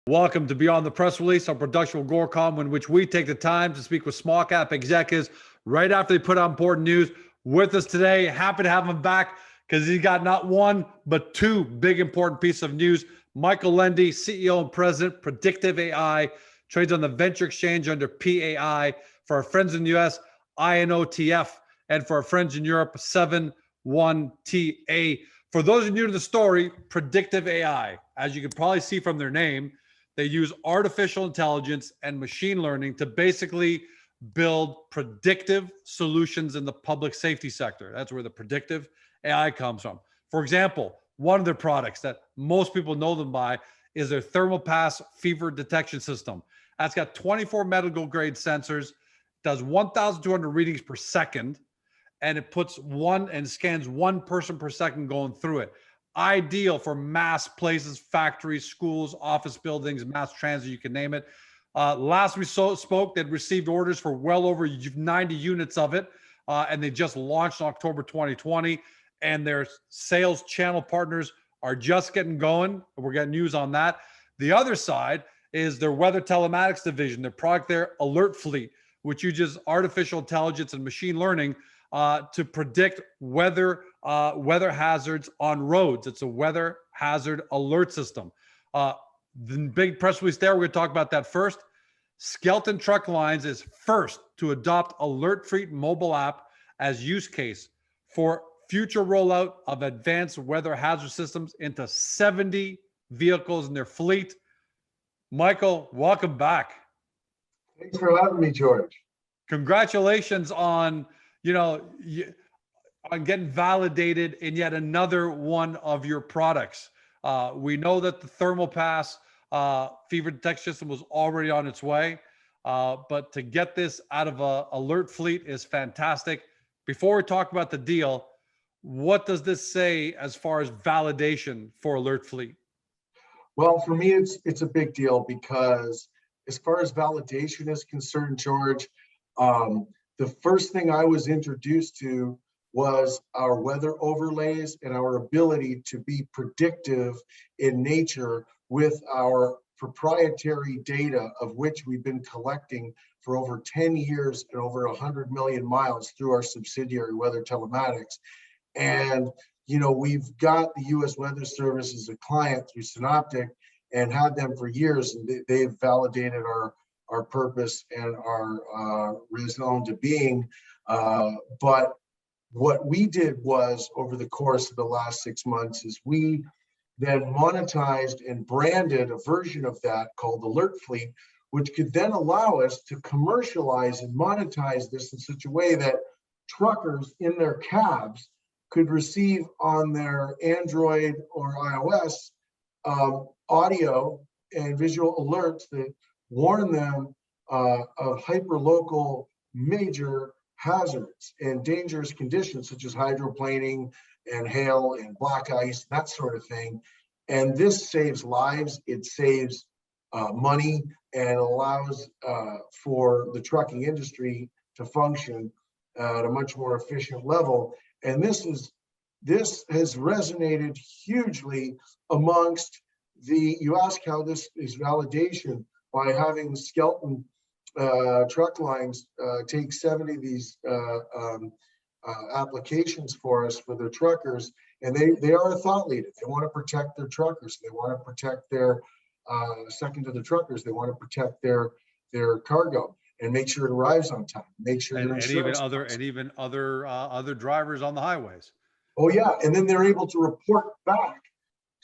Welcome to Beyond the Press Release, our production with Gorecom, in which we take the time to speak with small cap executives right after they put out important news. With us today, happy to have him back because he got not one, but two big important pieces of news. Michael Lendy, CEO and President, Predictiv AI, trades on the venture exchange under PAI. For our friends in the US, INOTF, and for our friends in Europe, 71TA. For those of you new to the story, Predictiv AI, as you can probably see from their name, they use artificial intelligence and machine learning to basically build predictive solutions in the public safety sector. That's where the predictive AI comes from. For example, one of their products that most people know them by is their Thermopass fever detection system. That's got 24 medical grade sensors, does 1,200 readings per second, and it puts one and scans one person per second going through it. Ideal for mass places, factories, schools, office buildings, mass transit, you can name it. Last we spoke, they'd received orders for well over 90 units of it, and they just launched in October 2020, and their sales channel partners are just getting going. We're getting news on that. The other side is their weather telematics division, their product there, Alert Fleet, which uses artificial intelligence and machine learning to predict weather hazards on roads. It's a weather hazard alert system. The big press release there, we're going to talk about that first. Skelton Truck Lines is first to adopt Alert Fleet mobile app as use case for future rollout of advanced weather hazard systems into 70 vehicles in their fleet. Michael, welcome back. Thanks for having me, George. Congratulations on getting validated in yet another one of your products. We know that the Thermopass fever detection system was already on its way, but to get this out of Alert Fleet is fantastic. Before we talk about the deal, what does this say as far as validation for Alert Fleet? Well, for me, it's a big deal because as far as validation is concerned, George, the first thing I was introduced to was our weather overlays and our ability to be predictive in nature with our proprietary data, of which we've been collecting for over 10 years and over 100 million miles through our subsidiary Weather Telematics. And, we've got the U.S. Weather Service as a client through Synoptic and had them for years, and they've validated our purpose and our raison to being. But what we did was, over the course of the last 6 months, is we then monetized and branded a version of that called Alert Fleet, which could then allow us to commercialize and monetize this in such a way that truckers in their cabs could receive on their Android or iOS audio and visual alerts that warn them of hyperlocal major hazards and dangerous conditions such as hydroplaning and hail and black ice, that sort of thing. And this saves lives, it saves money, and allows for the trucking industry to function at a much more efficient level. And this has resonated hugely amongst you ask how this is validation by having Skelton Truck Lines take 70 of these applications for us for their truckers, and they are a thought leader. They want to protect their truckers. They want to protect their second to the truckers. They want to protect their cargo and make sure it arrives on time. Make sure and even other drivers on the highways. Oh yeah, and then they're able to report back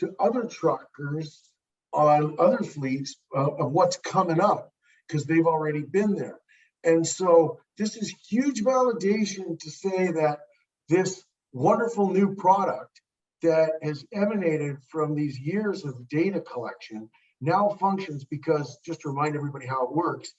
to other truckers on other fleets of what's coming up, because they've already been there. And so this is huge validation to say that this wonderful new product that has emanated from these years of data collection now functions, because, just to remind everybody how it works,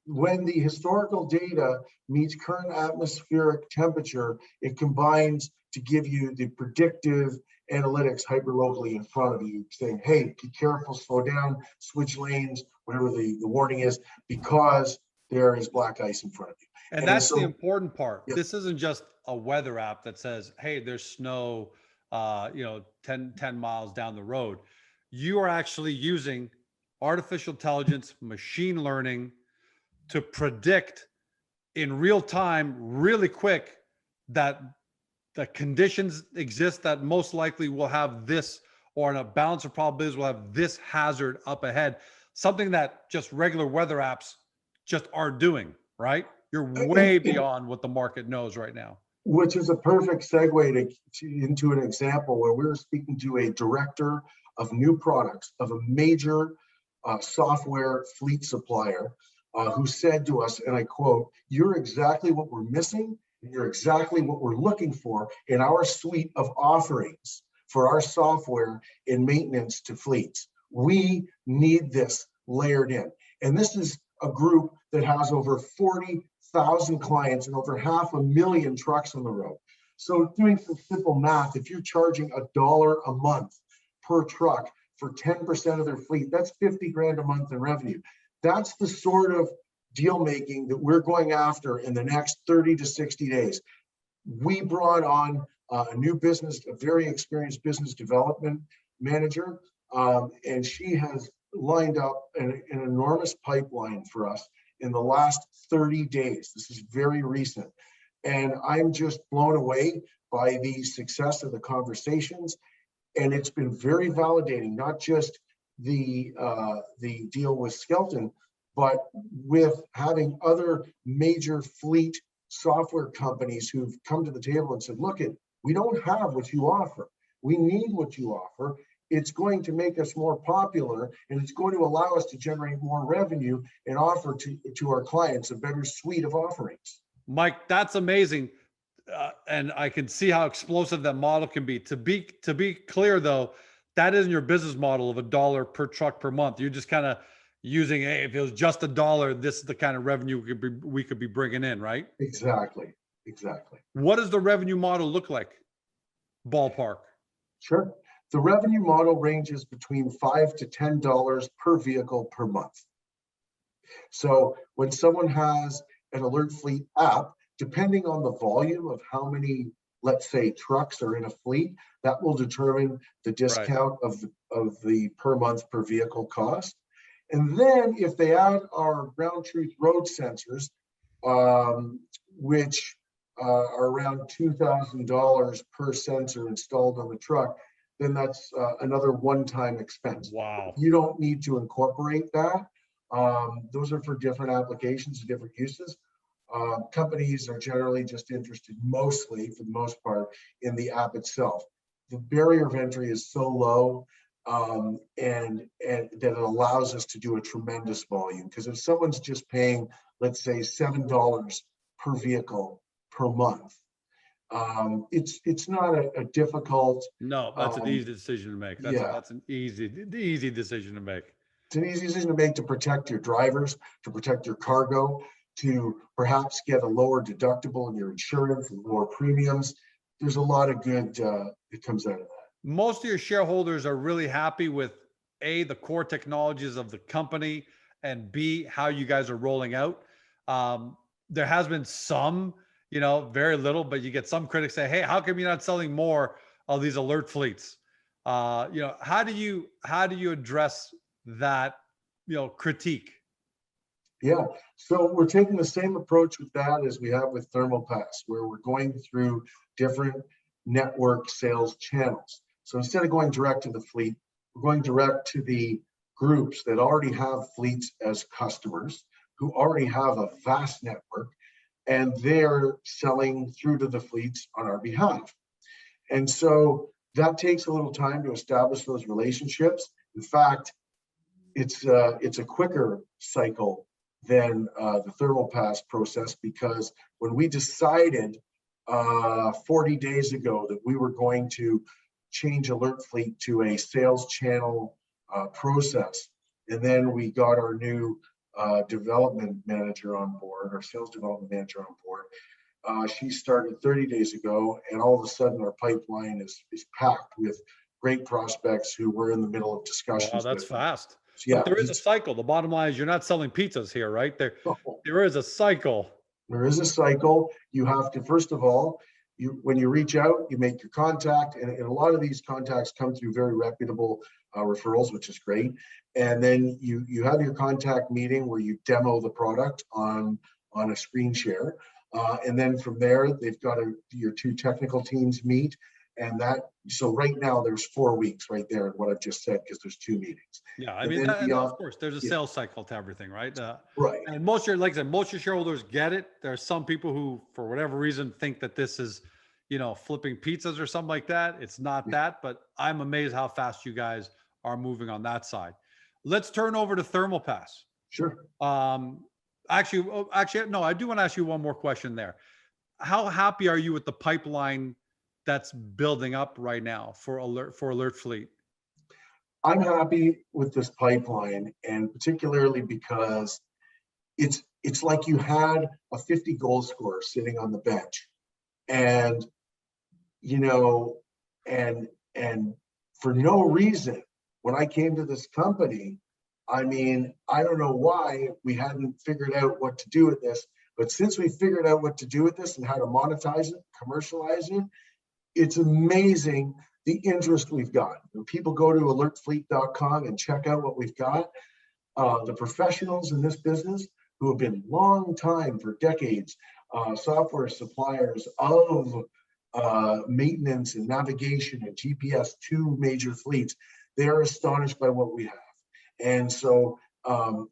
when the historical data meets current atmospheric temperature, it combines to give you the predictive analytics hyperlocally in front of you, saying, hey, be careful, slow down, switch lanes, whatever the warning is, because there is black ice in front of you. And that's the important part. Yes. This isn't just a weather app that says, hey, there's snow 10 miles down the road. You are actually using artificial intelligence, machine learning to predict in real time, really quick, that the conditions exist that most likely will have this, or in a balance of probabilities will have this hazard up ahead, something that just regular weather apps just aren't doing, right? You're way beyond what the market knows right now. Which is a perfect segue into an example where we were speaking to a director of new products of a major software fleet supplier who said to us, and I quote, "You're exactly what we're missing, and you're exactly what we're looking for in our suite of offerings for our software in maintenance to fleets. We need this layered in." And this is a group that has over 40,000 clients and over 500,000 trucks on the road. So doing some simple math, if you're charging $1 a month per truck for 10% of their fleet, that's 50 grand a month in revenue. That's the sort of deal making that we're going after in the next 30 to 60 days. We brought on a new business, a very experienced business development manager, and she has lined up an enormous pipeline for us in the last 30 days. This is very recent. And I'm just blown away by the success of the conversations. And it's been very validating, not just the deal with Skelton, but with having other major fleet software companies who've come to the table and said, look, we don't have what you offer. We need what you offer. It's going to make us more popular, and it's going to allow us to generate more revenue and offer to our clients a better suite of offerings. Mike, that's amazing. And I can see how explosive that model can be. To be clear though, that isn't your business model of $1 per truck per month. You're just kind of using, hey, if it was just $1, this is the kind of revenue we could be bringing in, right? Exactly. What does the revenue model look like? Ballpark. Sure. The revenue model ranges between $5 to $10 per vehicle per month. So when someone has an Alert Fleet app, depending on the volume of how many, let's say, trucks are in a fleet, that will determine the discount of the per month per vehicle cost. And then if they add our ground truth road sensors, which are around $2,000 per sensor installed on the truck, then that's another one-time expense. Wow. You don't need to incorporate that. Those are for different applications, different uses. Companies are generally just interested mostly, for the most part, in the app itself. The barrier of entry is so low and that it allows us to do a tremendous volume. Because if someone's just paying, let's say, $7 per vehicle per month, it's not a difficult. No, that's an easy decision to make. That's an easy decision to make. It's an easy decision to make to protect your drivers, to protect your cargo, to perhaps get a lower deductible in your insurance and lower premiums. There's a lot of good that comes out of that. Most of your shareholders are really happy with A, the core technologies of the company, and B, how you guys are rolling out. There has been some, very little, but you get some critics say, hey, how come you're not selling more of these alert fleets? How do you address that, critique? Yeah, so we're taking the same approach with that as we have with Thermopass, where we're going through different network sales channels. So instead of going direct to the fleet, we're going direct to the groups that already have fleets as customers, who already have a vast network, and they're selling through to the fleets on our behalf. And so that takes a little time to establish those relationships. In fact, it's a quicker cycle than the Thermopass process, because when we decided 40 days ago that we were going to change Alert Fleet to a sales channel process, and then we got our new development manager on board, our sales development manager on board. She started 30 days ago, and all of a sudden our pipeline is packed with great prospects who we're in the middle of discussions. Wow, that's fast. Yeah, but there is a cycle. The bottom line is you're not selling pizzas here, right? There is a cycle. There is a cycle. You have to, first of all, when you reach out, you make your contact, and a lot of these contacts come through very reputable referrals, which is great. And then you have your contact meeting where you demo the product on a screen share. And then from there, they've got your two technical teams meet. And so right now there's 4 weeks right there in what I've just said, because there's 2 meetings. Yeah, I mean, and of course, there's a sales cycle to everything, right? Right. And most of your, like I said, most of your shareholders get it. There are some people who, for whatever reason, think that this is, flipping pizzas or something like that. It's not that, but I'm amazed how fast you guys are moving on that side. Let's turn over to Thermopass. Sure. Actually, no, I do want to ask you one more question there. How happy are you with the pipeline that's building up right now for Alert Fleet? I'm happy with this pipeline, and particularly because it's like you had a 50 goal scorer sitting on the bench, and and for no reason, when I came to this company, I mean, I don't know why we hadn't figured out what to do with this, but since we figured out what to do with this and how to monetize it, commercialize it, it's amazing the interest we've got. When people go to alertfleet.com and check out what we've got, the professionals in this business who have been long time, for decades, software suppliers of maintenance and navigation and GPS to major fleets, they're astonished by what we have. And so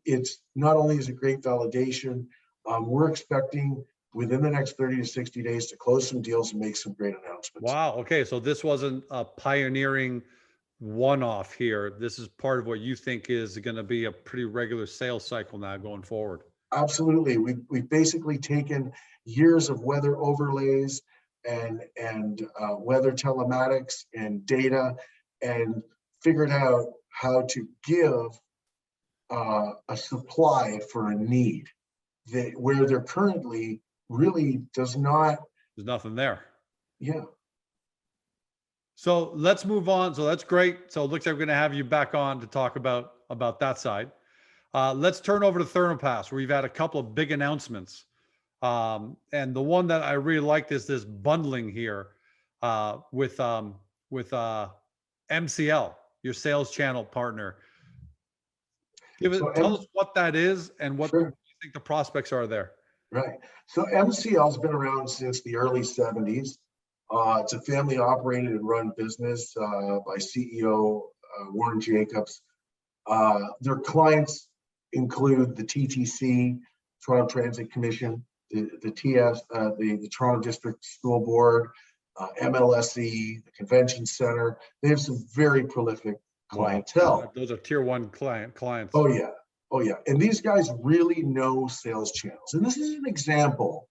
it's not only is it great validation, we're expecting within the next 30 to 60 days to close some deals and make some great announcements. Wow. Okay. So this wasn't a pioneering one-off here. This is part of what you think is going to be a pretty regular sales cycle now going forward. Absolutely. We've basically taken years of weather overlays and weather telematics and data and figured out how to give a supply for a need where there currently really does not. There's nothing there. Yeah. So let's move on. So that's great. So it looks like we're going to have you back on to talk about that side. Let's turn over to Thermopass, where we've had a couple of big announcements. And the one that I really liked is this bundling here with MCL, your sales channel partner. Tell us what that is and what you think the prospects are there. Right. So MCL's been around since the early 70s. It's a family operated and run business by CEO Warren Jacobs. Their clients include the TTC, Toronto Transit Commission, the TS, the Toronto District School Board, MLSE, the Convention Center. They have some very prolific clientele. Wow. Those are tier one clients. Oh yeah. Oh yeah. And these guys really know sales channels. And this is an example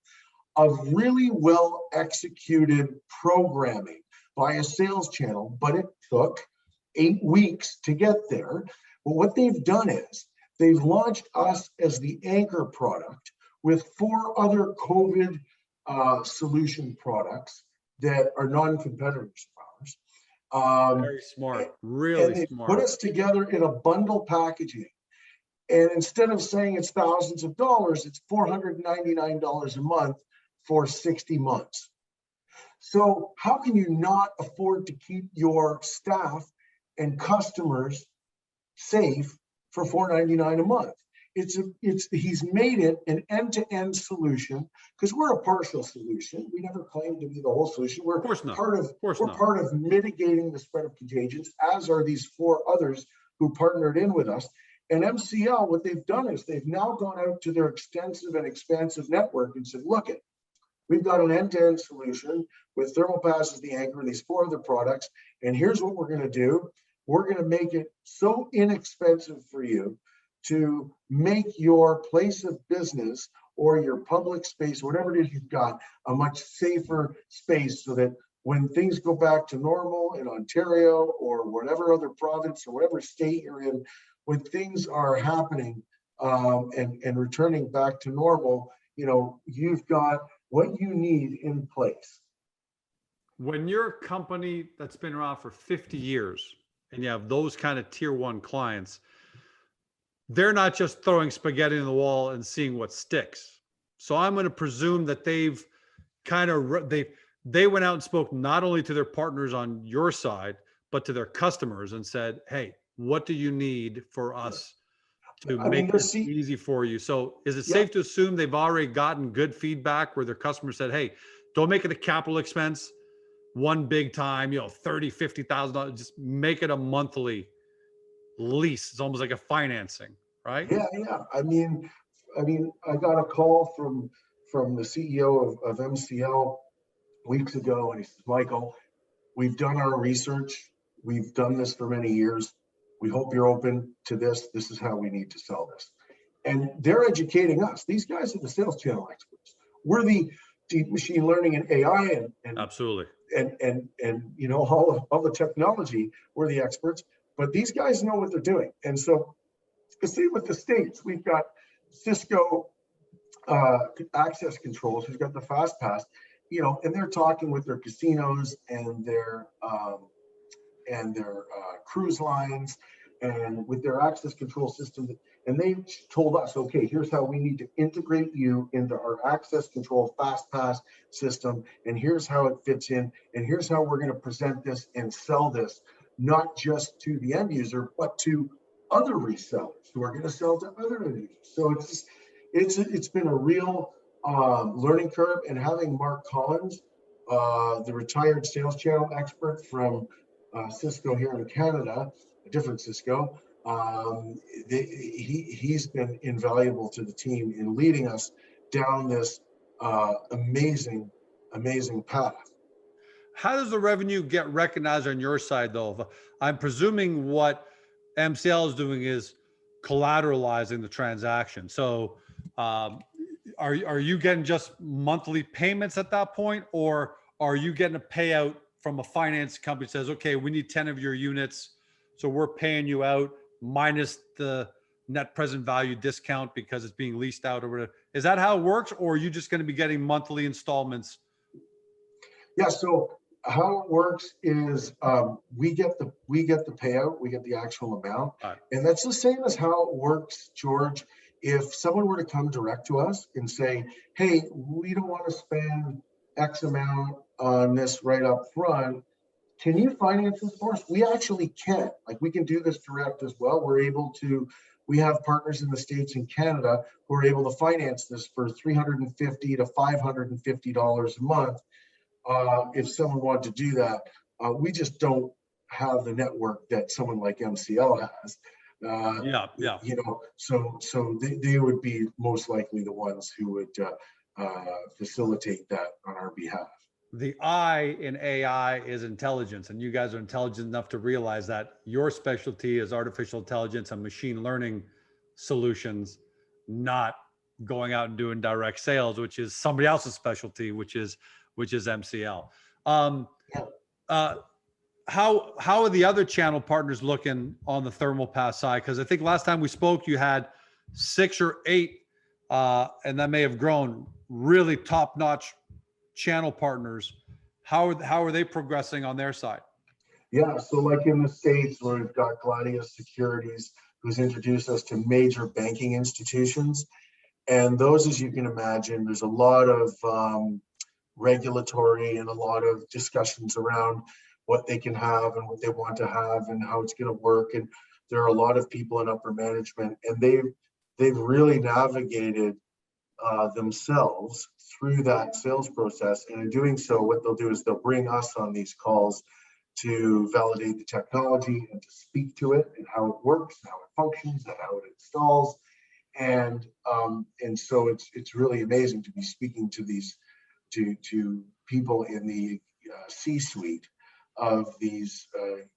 of really well executed programming by a sales channel, but it took 8 weeks to get there. But what they've done is they've launched us as the anchor product with 4 other COVID solution products that are non-competitors of ours. Very smart, really smart. Put us together in a bundle packaging. And instead of saying it's thousands of dollars, it's $499 a month for 60 months. So how can you not afford to keep your staff and customers safe for $499 a month? He's made it an end-to-end solution, because we're a partial solution. We never claimed to be the whole solution. We're part of mitigating the spread of contagions, as are these 4 others who partnered in with us. And MCL, what they've done is they've now gone out to their extensive and expansive network and said, look, we've got an end-to-end solution with Thermopass as the anchor and these 4 other products. And here's what we're going to do. We're going to make it so inexpensive for you to make your place of business or your public space, whatever it is you've got, a much safer space, so that when things go back to normal in Ontario or whatever other province or whatever state you're in, when things are happening and returning back to normal, you've got what you need in place. When you're a company that's been around for 50 years and you have those kind of tier one clients, they're not just throwing spaghetti in the wall and seeing what sticks. So I'm going to presume that they've they went out and spoke not only to their partners on your side, but to their customers and said, hey, what do you need for us to I mean, make this easy for you? So is it yeah, safe to assume they've already gotten good feedback where their customers said, hey, don't make it a capital expense, one big time, 30, $50,000, just make it a monthly lease. It's almost like a financing, right? yeah. I got a call from the CEO of MCL weeks ago, and he says, Michael, we've done our research. We've done this for many years. We hope you're open to this. This is how we need to sell this. And they're educating us. These guys are the sales channel experts. We're the deep machine learning and AI Absolutely. and all the technology. We're the experts, but these guys know what they're doing. And so, see, with the states, we've got Cisco access controls. Who's got the fast pass, and they're talking with their casinos and their cruise lines and with their access control system. And they told us, okay, here's how we need to integrate you into our access control fast pass system. And here's how it fits in. And here's how we're going to present this and sell this, not just to the end user, but to other resellers who are going to sell to other end users. So it's been a real learning curve. And having Mark Collins, the retired sales channel expert from Cisco here in Canada, a different Cisco, he's been invaluable to the team in leading us down this amazing path. How does the revenue get recognized on your side, though? I'm presuming what MCL is doing is collateralizing the transaction. So, are you getting just monthly payments at that point, or are you getting a payout from a finance company that says, okay, we need 10 of your units, so we're paying you out minus the net present value discount because it's being leased out or whatever? Is that how it works, or are you just going to be getting monthly installments? Yeah. So how it works is we get the payout, we get the actual amount, Right. And that's the same as how it works, George. If someone were to come direct to us and say, "Hey, we don't want to spend X amount on this right up front. Can you finance this for us?" We actually can. Like, we can do this direct as well. We're able to. We have partners in the States and Canada who are able to finance this for $350 to $550 a month. If someone wanted to do that, we just don't have the network that someone like MCL has. Yeah. So they would be most likely the ones who would facilitate that on our behalf. The I in AI is intelligence, and you guys are intelligent enough to realize that your specialty is artificial intelligence and machine learning solutions, not going out and doing direct sales, which is somebody else's specialty, which is MCL. How are the other channel partners looking on the Thermopass side? Because I think last time we spoke, you had 6 or 8, and that may have grown, really top-notch channel partners. How are they progressing on their side? Yeah, so like in the States, where we've got Gladius Securities, who's introduced us to major banking institutions. And those, as you can imagine, there's a lot of regulatory and a lot of discussions around what they can have and what they want to have and how it's going to work. And there are a lot of people in upper management, and they've really navigated themselves through that sales process. And in doing so, what they'll do is they'll bring us on these calls to validate the technology and to speak to it and how it works, and how it functions, and how it installs. And so it's really amazing to be speaking to these to people in the C-suite of these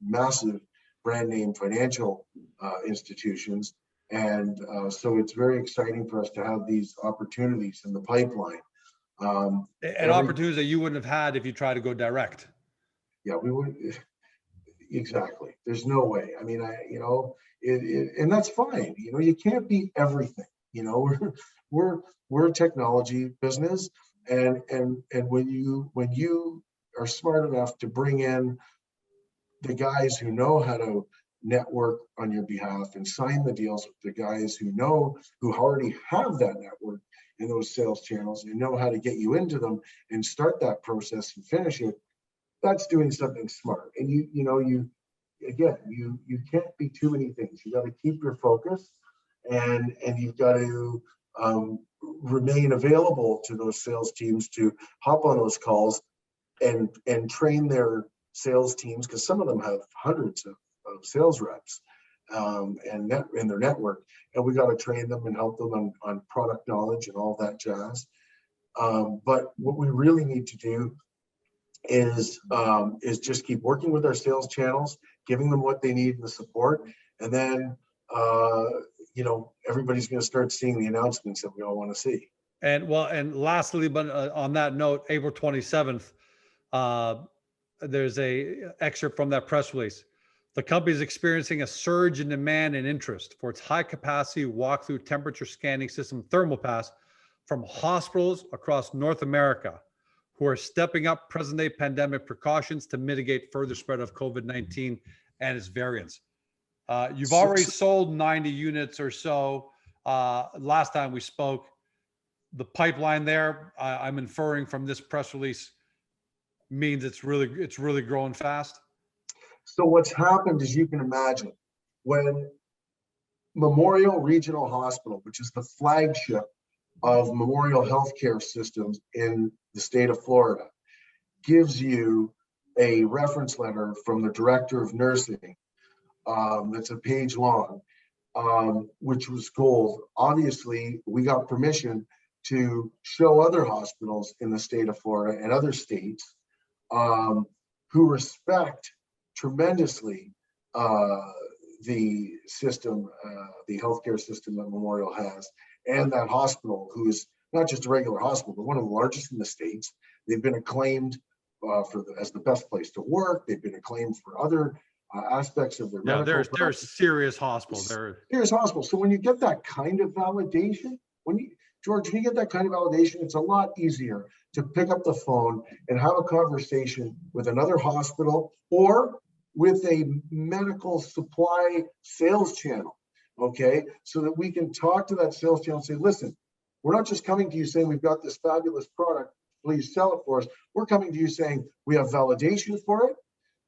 massive brand name financial institutions. And so it's very exciting for us to have these opportunities in the pipeline. And opportunities that you wouldn't have had if you tried to go direct. Yeah, we would. Exactly. There's no way. I mean, and that's fine. You can't be everything. We're a technology business, and when you are smart enough to bring in the guys who know how to network on your behalf and sign the deals with the guys who already have that network in those sales channels and know how to get you into them and start that process and finish it. That's doing something smart. And you can't be too many things. You got to keep your focus, and you've got to remain available to those sales teams to hop on those calls and train their sales teams, because some of them have hundreds of sales reps in their network, and we got to train them and help them on product knowledge and all that jazz. But what we really need to do is just keep working with our sales channels, giving them what they need and the support, and then everybody's going to start seeing the announcements that we all want to see. And lastly, but on that note, April 27th, there's a excerpt from that press release. The company is experiencing a surge in demand and interest for its high capacity walkthrough temperature scanning system Thermopass from hospitals across North America who are stepping up present day pandemic precautions to mitigate further spread of COVID-19 and its variants. You've already sold 90 units or so. Last time we spoke, the pipeline there, I'm inferring from this press release, means it's really growing fast. So what's happened, as you can imagine, when Memorial Regional Hospital, which is the flagship of Memorial Healthcare Systems in the state of Florida, gives you a reference letter from the director of nursing that's a page long, which was gold. Obviously, we got permission to show other hospitals in the state of Florida and other states who respect tremendously the system, the healthcare system that Memorial has, and that hospital, who is not just a regular hospital, but one of the largest in the States. They've been acclaimed as the best place to work. They've been acclaimed for other aspects of their medical. They're serious hospitals. Serious hospitals. So when you get that kind of validation, George, when you get that kind of validation, it's a lot easier to pick up the phone and have a conversation with another hospital or with a medical supply sales channel, okay? So that we can talk to that sales channel and say, listen, we're not just coming to you saying we've got this fabulous product, please sell it for us. We're coming to you saying we have validation for it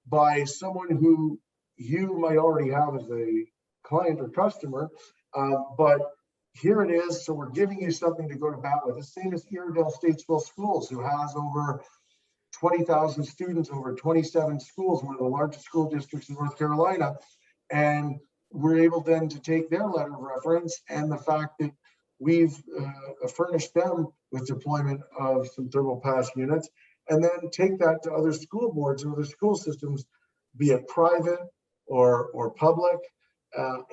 by someone who you might already have as a client or customer, but here it is. So we're giving you something to go to bat with. The same as Iredell Statesville Schools, who has over 20,000 students, over 27 schools, one of the largest school districts in North Carolina. And we're able then to take their letter of reference and the fact that we've furnished them with deployment of some Thermalpass units, and then take that to other school boards and other school systems, be it private or public,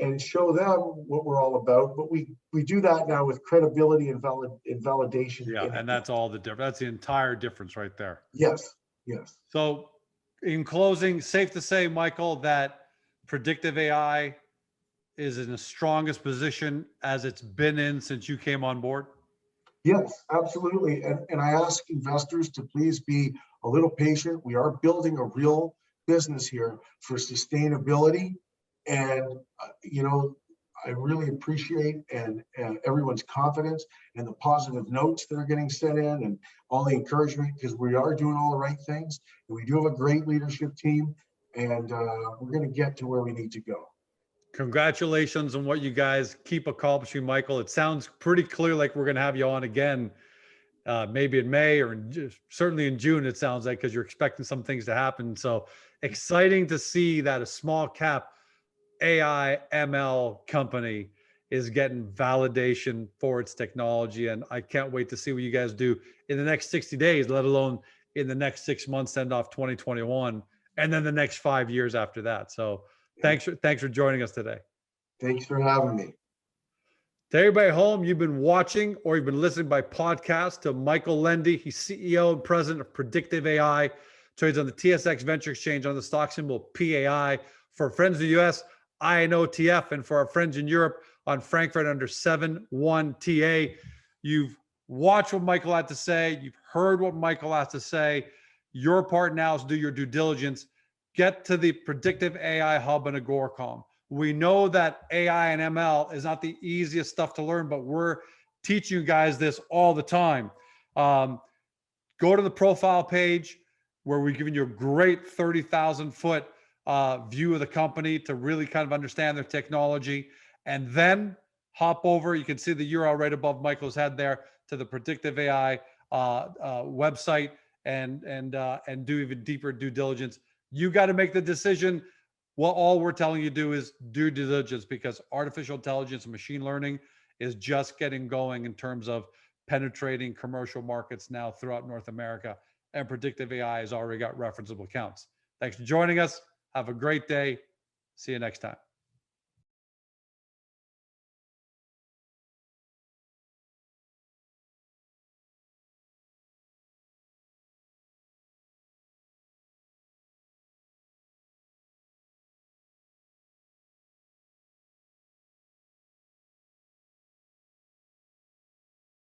and show them what we're all about. But we do that now with credibility and validation. Yeah, and that's all the difference. That's the entire difference right there. Yes. So in closing, safe to say, Michael, that Predictiv AI is in the strongest position as it's been in since you came on board? Yes, absolutely. And I ask investors to please be a little patient. We are building a real business here for sustainability. And, I really appreciate and everyone's confidence and the positive notes that are getting sent in and all the encouragement, because we are doing all the right things. And we do have a great leadership team, and we're going to get to where we need to go. Congratulations on what you guys keep accomplishing, Michael. It sounds pretty clear like we're going to have you on again, maybe in May or certainly in June, it sounds like, because you're expecting some things to happen. So exciting to see that a small cap AI ML company is getting validation for its technology. And I can't wait to see what you guys do in the next 60 days, let alone in the next 6 months, to end off 2021, and then the next 5 years after that. So thanks for joining us today. Thanks for having me. To everybody at home, you've been watching or you've been listening by podcast to Michael Lendy. He's CEO and president of Predictiv AI, trades on the TSX Venture Exchange on the stock symbol PAI. For friends in the US, INOTF, and for our friends in Europe on Frankfurt under 71TA. You've watched what Michael had to say. You've heard what Michael has to say. Your part now is to do your due diligence. get to the Predictive AI Hub in Agoracom. We know that AI and ML is not the easiest stuff to learn, but we're teaching you guys this all the time. Go to the profile page where we're giving you a great 30,000 foot view of the company to really kind of understand their technology. And then hop over, you can see the URL right above Michael's head there, to the Predictive AI website and do even deeper due diligence. You got to make the decision. Well, all we're telling you to do is do due diligence, because artificial intelligence and machine learning is just getting going in terms of penetrating commercial markets now throughout North America. And Predictive AI has already got referenceable accounts. Thanks for joining us. Have a great day. See you next time.